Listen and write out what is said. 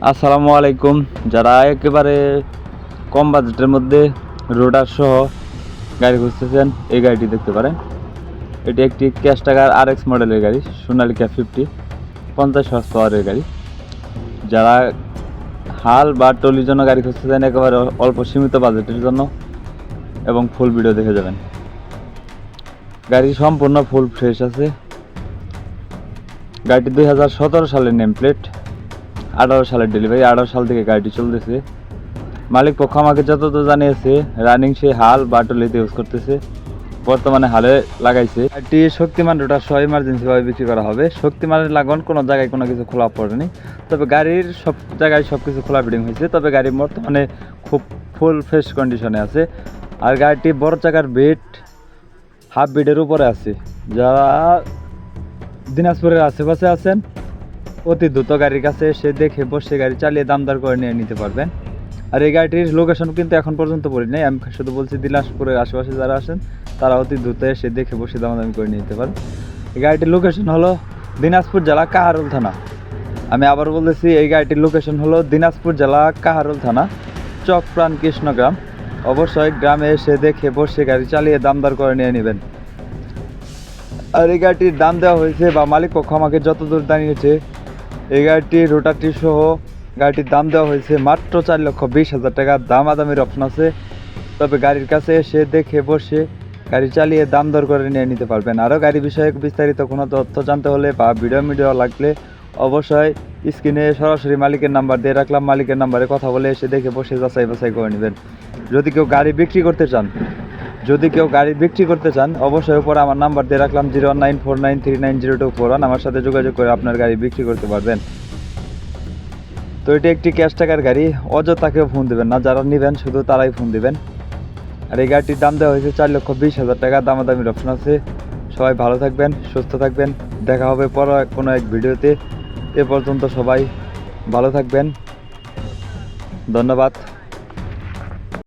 আসসালামু আলাইকুম। যারা একেবারে কম বাজেটের মধ্যে রোডার সহ গাড়ি খুঁজতেছেন, এই গাড়িটি দেখতে পারেন। এটি একটি ক্যাশ টাকার RX মডেলের গাড়ি, সোনালিকা 50 50 হর্স পাওয়ারের গাড়ি। যারা হাল বা টলির জন্য গাড়ি খুঁজতেছেন একেবারে অল্প সীমিত বাজেটের জন্য, এবং ফুল ভিডিও দেখে যাবেন। গাড়ি সম্পূর্ণ ফুল ফ্রেশ আছে। গাড়িটি 2017 সালের নেম প্লেট, 18 সালের ডেলিভারি। 18 সাল থেকে গাড়িটি চলতেছে। মালিক পক্ষ আমাকে যতদূর জানিয়েছে, রানিং সে হাল বা টলিতে ইউজ করতেছে, বর্তমানে হালে লাগাইছে। গাড়িটি শক্তিমান রোটার সহ ইমার্জেন্সিভাবে বিক্রি করা হবে। শক্তিমানের লাগান কোনো জায়গায় কোনো কিছু খোলা পড়েনি, তবে গাড়ির সব জায়গায় সব কিছু খোলা ফিটিং হয়েছে। তবে গাড়ি বর্তমানে খুব ফুল ফ্রেশ কন্ডিশনে আছে। আর গাড়িটি বড় চাকার বেড হাফ বেডের উপরে আছে। যারা দিনাজপুরের আশেপাশে আছেন, অতি দ্রুত গাড়ির কাছে এসে দেখে বসে গাড়ি চালিয়ে দামদার করে নিয়ে নিতে পারবেন। আর এই গাড়িটির লোকেশন কিন্তু এখন পর্যন্ত বলি নাই, আমি শুধু বলছি দিনাজপুরের আশেপাশে যারা আসেন তারা অতি দ্রুত এসে দেখে বসে দামাদামি করে নিয়ে নিতে পারেন। এই গাড়িটির লোকেশন হলো দিনাজপুর জেলা কাহারোল থানা। আমি আবার বলতেছি, এই গাড়িটির লোকেশন হলো দিনাজপুর জেলা কাহারোল থানা, চকপ্রাণ কৃষ্ণগ্রাম। অবশ্যই গ্রামে এসে দেখে বসে গাড়ি চালিয়ে দামদার করে নিয়ে নেবেন। আর এই গাড়িটির দাম দেওয়া হয়েছে, বা মালিক পক্ষ আমাকে যতদূর জানিয়েছে, এই গাড়িটির রোটারটি সহ গাড়িটির দাম দেওয়া হয়েছে মাত্র 4,20,000 টাকা। দামাদামির অপশন আছে, তবে গাড়ির কাছে এসে দেখে বসে গাড়ি চালিয়ে দাম দর করে নিয়ে নিতে পারবেন। আরও গাড়ি বিষয়ে বিস্তারিত কোনো তথ্য জানতে হলে বা ভিডিও লাগলে অবশ্যই স্ক্রিনে সরাসরি মালিকের নাম্বার দিয়ে রাখলাম, মালিকের নাম্বারে কথা বলে এসে দেখে বসে যাচাই বাছাই করে নেবেন। যদি কেউ গাড়ি বিক্রি করতে চান অবশ্যই উপরে আমার নাম্বার দিয়ে রাখলাম 01949390241। আমার সাথে যোগাযোগ করে আপনার গাড়ি বিক্রি করতে পারবেন। তো এটি একটি ক্যাশ টাকার গাড়ি, অযথা কেউ ফোন দেবেন না, যারা নেবেন শুধু তারাই ফোন দেবেন। আর এই গাড়িটির দাম দেওয়া হয়েছে 4,20,000 টাকা। দামাদামির অপশন আছে। সবাই ভালো থাকবেন, সুস্থ থাকবেন। দেখা হবে পরে কোনো এক ভিডিওতে। এ পর্যন্ত সবাই ভালো থাকবেন। ধন্যবাদ।